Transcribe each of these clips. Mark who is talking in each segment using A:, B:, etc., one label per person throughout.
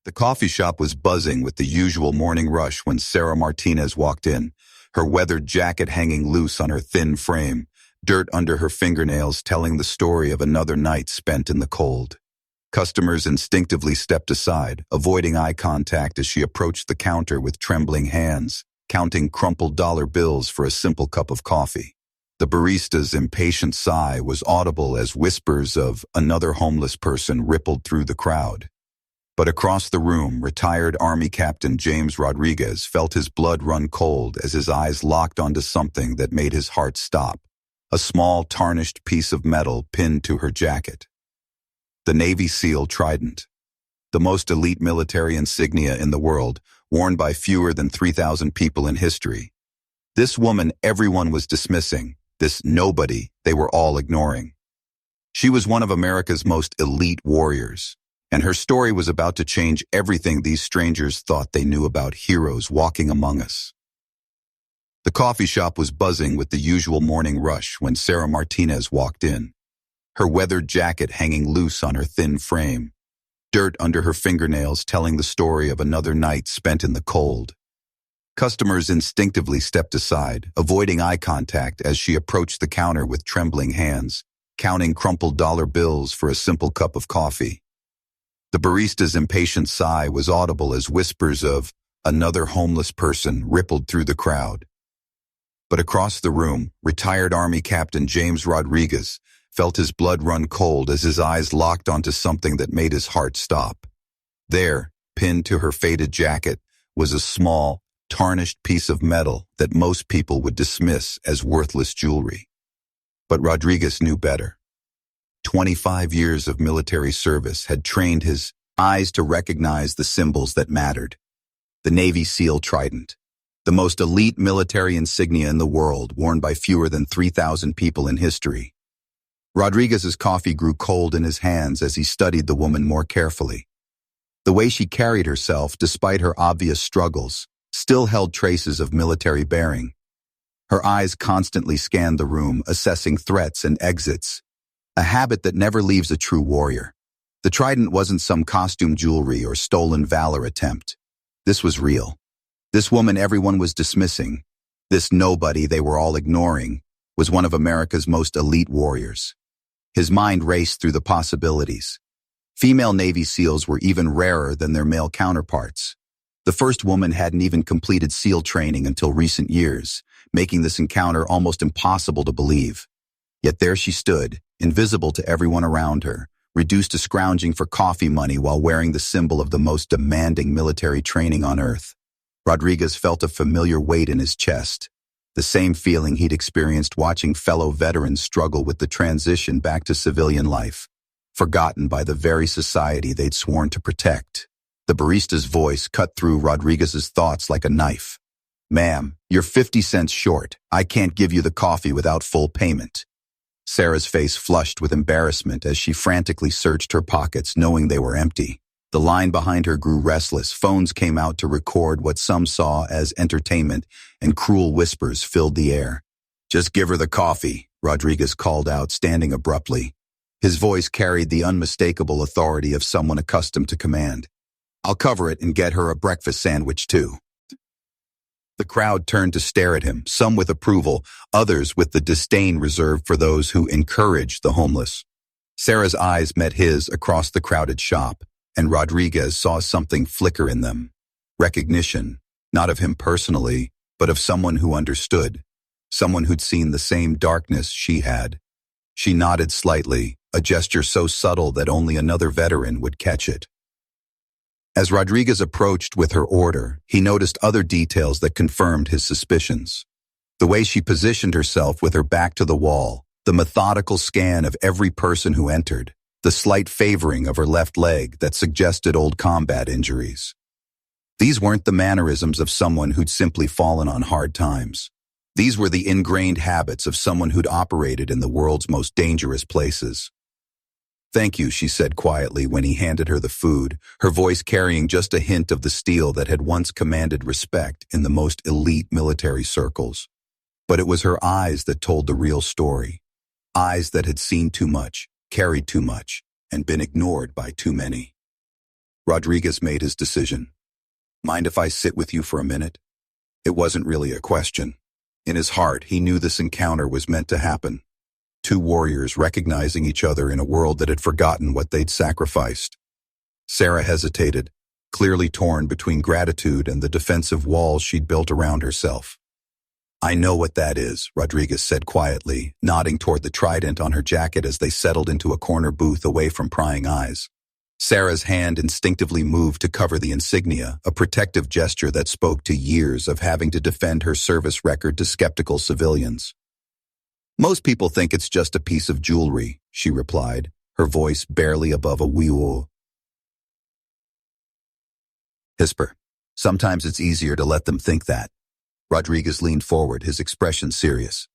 A: The coffee shop was buzzing with the usual morning rush when Sarah Martinez walked in, her weathered jacket hanging loose on her thin frame, dirt under her fingernails telling the story of another night spent in the cold. Customers instinctively stepped aside, avoiding eye contact as she approached the counter with trembling hands, counting crumpled dollar bills for a simple cup of coffee. The barista's impatient sigh was audible as whispers of another homeless person rippled through the crowd. But across the room, retired Army Captain James Rodriguez felt his blood run cold as his eyes locked onto something that made his heart stop. A small, tarnished piece of metal pinned to her jacket. The Navy SEAL Trident, the most elite military insignia in the world, worn by fewer than 3,000 people in history. This woman everyone was dismissing, this nobody they were all ignoring. She was one of America's most elite warriors, and her story was about to change everything these strangers thought they knew about heroes walking among us. The coffee shop was buzzing with the usual morning rush when Sarah Martinez walked in, her weathered jacket hanging loose on her thin frame, dirt under her fingernails telling the story of another night spent in the cold. Customers instinctively stepped aside, avoiding eye contact as she approached the counter with trembling hands, counting crumpled dollar bills for a simple cup of coffee. The barista's impatient sigh was audible as whispers of another homeless person rippled through the crowd. But across the room, retired Army Captain James Rodriguez felt his blood run cold as his eyes locked onto something that made his heart stop. There, pinned to her faded jacket, was a small, tarnished piece of metal that most people would dismiss as worthless jewelry. But Rodriguez knew better. 25 years of military service had trained his eyes to recognize the symbols that mattered. The Navy SEAL Trident, the most elite military insignia in the world, worn by fewer than 3,000 people in history. Rodriguez's coffee grew cold in his hands as he studied the woman more carefully. The way she carried herself, despite her obvious struggles, still held traces of military bearing. Her eyes constantly scanned the room, assessing threats and exits, a habit that never leaves a true warrior. The Trident wasn't some costume jewelry or stolen valor attempt. This was real. This woman everyone was dismissing, this nobody they were all ignoring, was one of America's most elite warriors. His mind raced through the possibilities. Female Navy SEALs were even rarer than their male counterparts. The first woman hadn't even completed SEAL training until recent years, making this encounter almost impossible to believe. Yet there she stood, invisible to everyone around her, reduced to scrounging for coffee money while wearing the symbol of the most demanding military training on Earth. Rodriguez felt a familiar weight in his chest, the same feeling he'd experienced watching fellow veterans struggle with the transition back to civilian life, forgotten by the very society they'd sworn to protect. The barista's voice cut through Rodriguez's thoughts like a knife. "Ma'am, you're 50 cents short. I can't give you the coffee without full payment." Sarah's face flushed with embarrassment as she frantically searched her pockets, knowing they were empty. The line behind her grew restless. Phones came out to record what some saw as entertainment, and cruel whispers filled the air. "Just give her the coffee," Rodriguez called out, standing abruptly. His voice carried the unmistakable authority of someone accustomed to command. "I'll cover it and get her a breakfast sandwich, too." The crowd turned to stare at him, some with approval, others with the disdain reserved for those who encourage the homeless. Sarah's eyes met his across the crowded shop, and Rodriguez saw something flicker in them. Recognition, not of him personally, but of someone who understood, someone who'd seen the same darkness she had. She nodded slightly, a gesture so subtle that only another veteran would catch it. As Rodriguez approached with her order, he noticed other details that confirmed his suspicions. The way she positioned herself with her back to the wall, the methodical scan of every person who entered, the slight favoring of her left leg that suggested old combat injuries. These weren't the mannerisms of someone who'd simply fallen on hard times. These were the ingrained habits of someone who'd operated in the world's most dangerous places. "Thank you," she said quietly when he handed her the food, her voice carrying just a hint of the steel that had once commanded respect in the most elite military circles. But it was her eyes that told the real story. Eyes that had seen too much, carried too much, and been ignored by too many. Rodriguez made his decision. Mind if I sit with you for a minute? It wasn't really a question. In his heart, he knew this encounter was meant to happen. Two warriors recognizing each other in a world that had forgotten what they'd sacrificed. Sarah hesitated, clearly torn between gratitude and the defensive walls she'd built around herself. I know what that is, Rodriguez said quietly, nodding toward the trident on her jacket as they settled into a corner booth away from prying eyes. Sarah's hand instinctively moved to cover the insignia, a protective gesture that spoke to years of having to defend her service record to skeptical civilians. Most people think it's just a piece of jewelry, she replied, her voice barely above a wee-woo. Whisper. Sometimes it's easier to let them think that. Rodriguez leaned forward, his expression serious.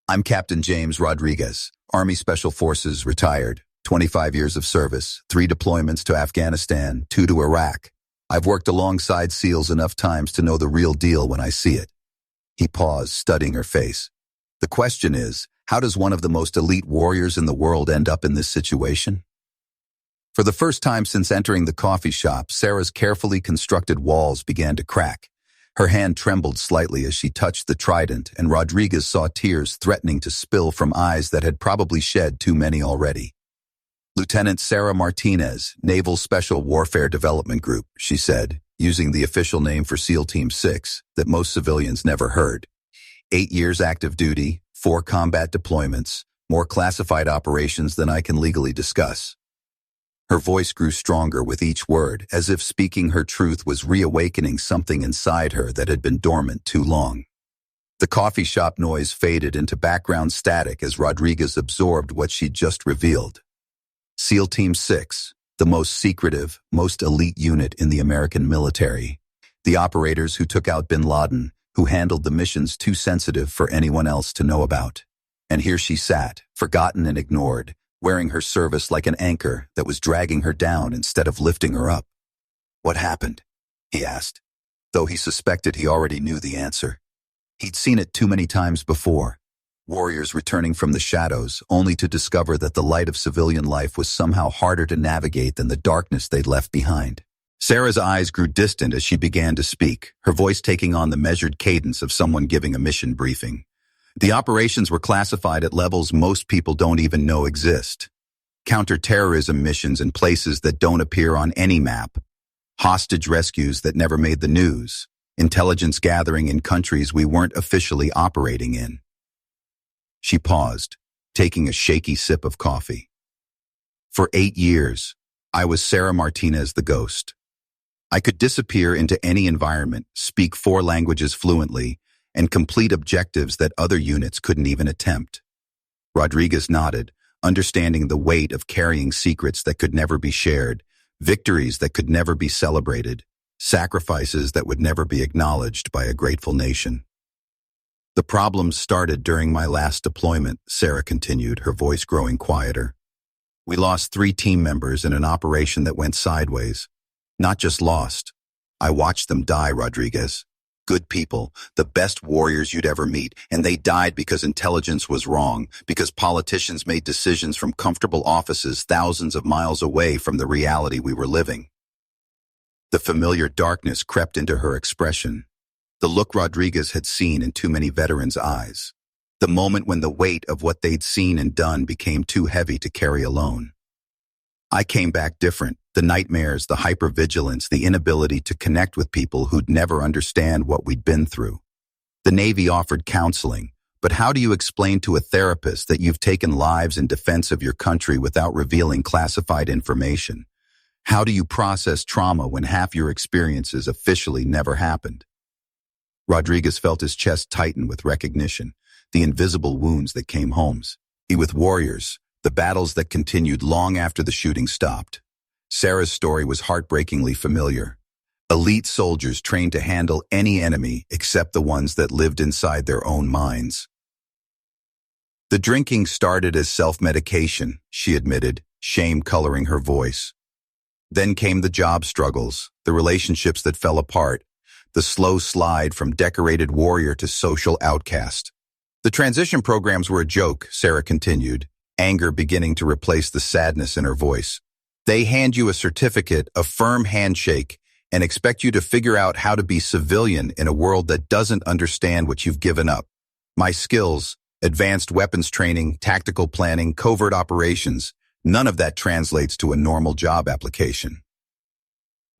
A: I'm Captain James Rodriguez, Army Special Forces, retired, 25 years of service, 3 deployments to Afghanistan, 2 to Iraq. I've worked alongside SEALs enough times to know the real deal when I see it. He paused, studying her face. The question is, how does one of the most elite warriors in the world end up in this situation? For the first time since entering the coffee shop, Sarah's carefully constructed walls began to crack. Her hand trembled slightly as she touched the trident, and Rodriguez saw tears threatening to spill from eyes that had probably shed too many already. Lieutenant Sarah Martinez, Naval Special Warfare Development Group, she said, using the official name for SEAL Team 6 that most civilians never heard. 8 years active duty, 4 combat deployments, more classified operations than I can legally discuss. Her voice grew stronger with each word, as if speaking her truth was reawakening something inside her that had been dormant too long. The coffee shop noise faded into background static as Rodriguez absorbed what she'd just revealed. SEAL Team 6, the most secretive, most elite unit in the American military. The operators who took out bin Laden, who handled the missions too sensitive for anyone else to know about. And here she sat, forgotten and ignored, wearing her service like an anchor that was dragging her down instead of lifting her up. What happened? He asked, though he suspected he already knew the answer. He'd seen it too many times before. Warriors returning from the shadows, only to discover that the light of civilian life was somehow harder to navigate than the darkness they'd left behind. Sarah's eyes grew distant as she began to speak, her voice taking on the measured cadence of someone giving a mission briefing. The operations were classified at levels most people don't even know exist. Counter-terrorism missions in places that don't appear on any map. Hostage rescues that never made the news. Intelligence gathering in countries we weren't officially operating in. She paused, taking a shaky sip of coffee. For 8 years, I was Sarah Martinez the Ghost. I could disappear into any environment, speak 4 languages fluently, and complete objectives that other units couldn't even attempt. Rodriguez nodded, understanding the weight of carrying secrets that could never be shared, victories that could never be celebrated, sacrifices that would never be acknowledged by a grateful nation. The problems started during my last deployment, Sarah continued, her voice growing quieter. We lost 3 team members in an operation that went sideways. Not just lost. I watched them die, Rodriguez. Good people, the best warriors you'd ever meet, and they died because intelligence was wrong, because politicians made decisions from comfortable offices thousands of miles away from the reality we were living. The familiar darkness crept into her expression, the look Rodriguez had seen in too many veterans' eyes, the moment when the weight of what they'd seen and done became too heavy to carry alone. I came back different. The nightmares, the hypervigilance, the inability to connect with people who'd never understand what we'd been through. The Navy offered counseling, but how do you explain to a therapist that you've taken lives in defense of your country without revealing classified information? How do you process trauma when half your experiences officially never happened? Rodriguez felt his chest tighten with recognition, the invisible wounds that came home. He with warriors, the battles that continued long after the shooting stopped. Sarah's story was heartbreakingly familiar. Elite soldiers trained to handle any enemy except the ones that lived inside their own minds. The drinking started as self-medication, she admitted, shame coloring her voice. Then came the job struggles, the relationships that fell apart, the slow slide from decorated warrior to social outcast. The transition programs were a joke, Sarah continued, anger beginning to replace the sadness in her voice. They hand you a certificate, a firm handshake, and expect you to figure out how to be civilian in a world that doesn't understand what you've given up. My skills, advanced weapons training, tactical planning, covert operations, none of that translates to a normal job application.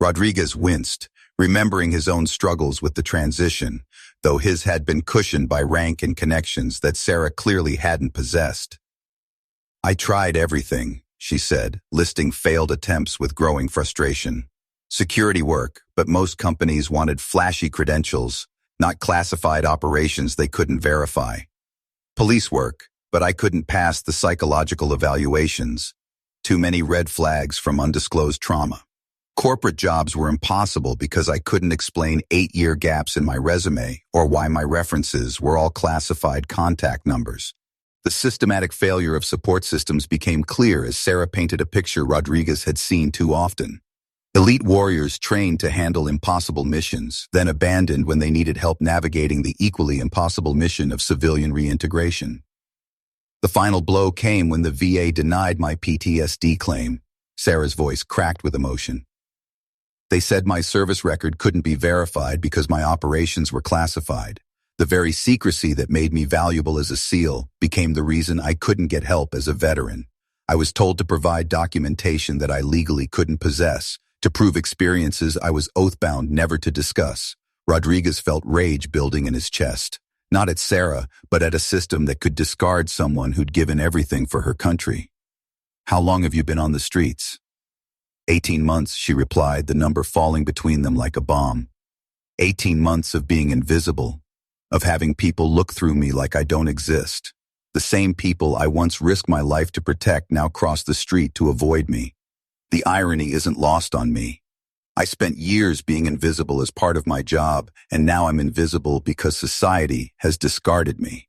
A: Rodriguez winced, remembering his own struggles with the transition, though his had been cushioned by rank and connections that Sarah clearly hadn't possessed. I tried everything, she said, listing failed attempts with growing frustration. Security work, but most companies wanted flashy credentials, not classified operations they couldn't verify. Police work, but I couldn't pass the psychological evaluations. Too many red flags from undisclosed trauma. Corporate jobs were impossible because I couldn't explain 8-year gaps in my resume or why my references were all classified contact numbers. The systematic failure of support systems became clear as Sarah painted a picture Rodriguez had seen too often. Elite warriors trained to handle impossible missions, then abandoned when they needed help navigating the equally impossible mission of civilian reintegration. The final blow came when the VA denied my PTSD claim. Sarah's voice cracked with emotion. They said my service record couldn't be verified because my operations were classified. The very secrecy that made me valuable as a SEAL became the reason I couldn't get help as a veteran. I was told to provide documentation that I legally couldn't possess, to prove experiences I was oath-bound never to discuss. Rodriguez felt rage building in his chest, not at Sarah, but at a system that could discard someone who'd given everything for her country. How long have you been on the streets? 18 months, she replied, the number falling between them like a bomb. 18 months of being invisible, of having people look through me like I don't exist. The same people I once risked my life to protect now cross the street to avoid me. The irony isn't lost on me. I spent years being invisible as part of my job, and now I'm invisible because society has discarded me.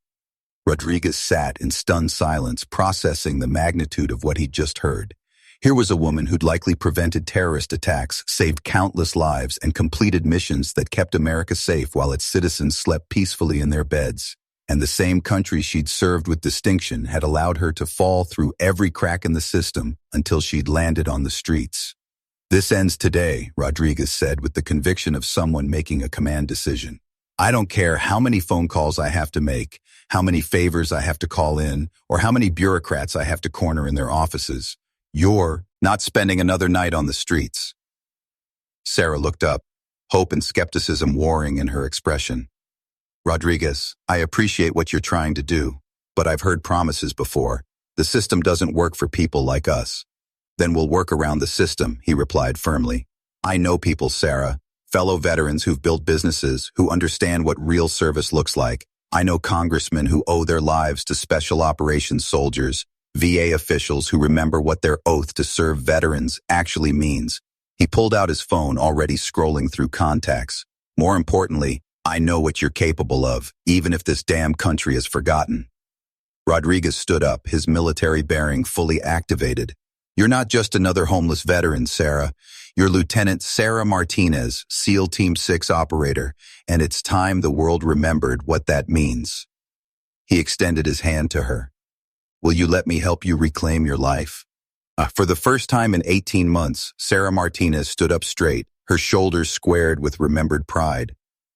A: Rodriguez sat in stunned silence, processing the magnitude of what he'd just heard. Here was a woman who'd likely prevented terrorist attacks, saved countless lives, and completed missions that kept America safe while its citizens slept peacefully in their beds. And the same country she'd served with distinction had allowed her to fall through every crack in the system until she'd landed on the streets. This ends today, Rodriguez said with the conviction of someone making a command decision. I don't care how many phone calls I have to make, how many favors I have to call in, or how many bureaucrats I have to corner in their offices. You're not spending another night on the streets. Sarah looked up, hope and skepticism warring in her expression. Rodriguez, I appreciate what you're trying to do, but I've heard promises before. The system doesn't work for people like us. Then we'll work around the system, he replied firmly. I know people, Sarah, fellow veterans who've built businesses, who understand what real service looks like. I know congressmen who owe their lives to special operations soldiers, VA officials who remember what their oath to serve veterans actually means. He pulled out his phone, already scrolling through contacts. More importantly, I know what you're capable of, even if this damn country has forgotten. Rodriguez stood up, his military bearing fully activated. You're not just another homeless veteran, Sarah. You're Lieutenant Sarah Martinez, SEAL Team 6 operator, and it's time the world remembered what that means. He extended his hand to her. Will you let me help you reclaim your life? For the first time in 18 months, Sarah Martinez stood up straight, her shoulders squared with remembered pride.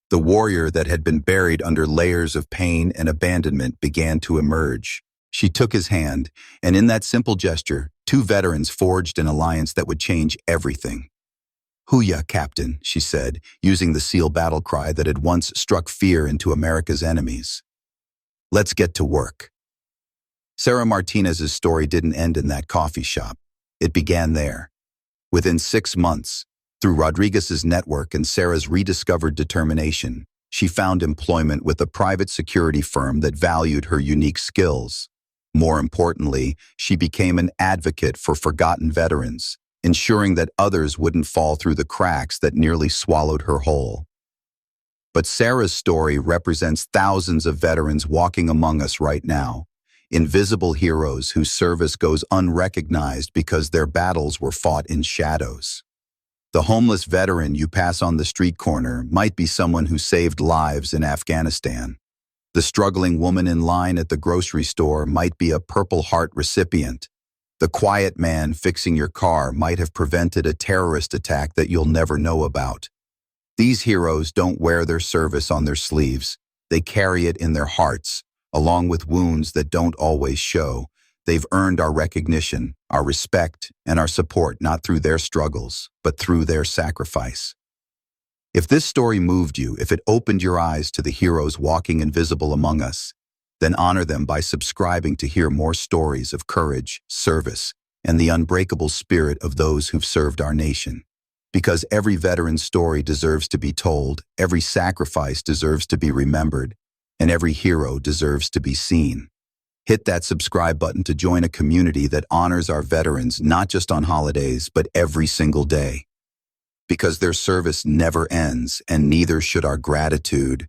A: The warrior that had been buried under layers of pain and abandonment began to emerge. She took his hand, and in that simple gesture, two veterans forged an alliance that would change everything. Hooyah, Captain, she said, using the SEAL battle cry that had once struck fear into America's enemies. Let's get to work. Sarah Martinez's story didn't end in that coffee shop. It began there. Within 6 months, through Rodriguez's network and Sarah's rediscovered determination, she found employment with a private security firm that valued her unique skills. More importantly, she became an advocate for forgotten veterans, ensuring that others wouldn't fall through the cracks that nearly swallowed her whole. But Sarah's story represents thousands of veterans walking among us right now. Invisible heroes whose service goes unrecognized because their battles were fought in shadows. The homeless veteran you pass on the street corner might be someone who saved lives in Afghanistan. The struggling woman in line at the grocery store might be a Purple Heart recipient. The quiet man fixing your car might have prevented a terrorist attack that you'll never know about. These heroes don't wear their service on their sleeves. They carry it in their hearts, along with wounds that don't always show. They've earned our recognition, our respect, and our support not through their struggles, but through their sacrifice. If this story moved you, if it opened your eyes to the heroes walking invisible among us, then honor them by subscribing to hear more stories of courage, service, and the unbreakable spirit of those who've served our nation. Because every veteran's story deserves to be told, every sacrifice deserves to be remembered, and every hero deserves to be seen. Hit that subscribe button to join a community that honors our veterans not just on holidays, but every single day. Because their service never ends, and neither should our gratitude.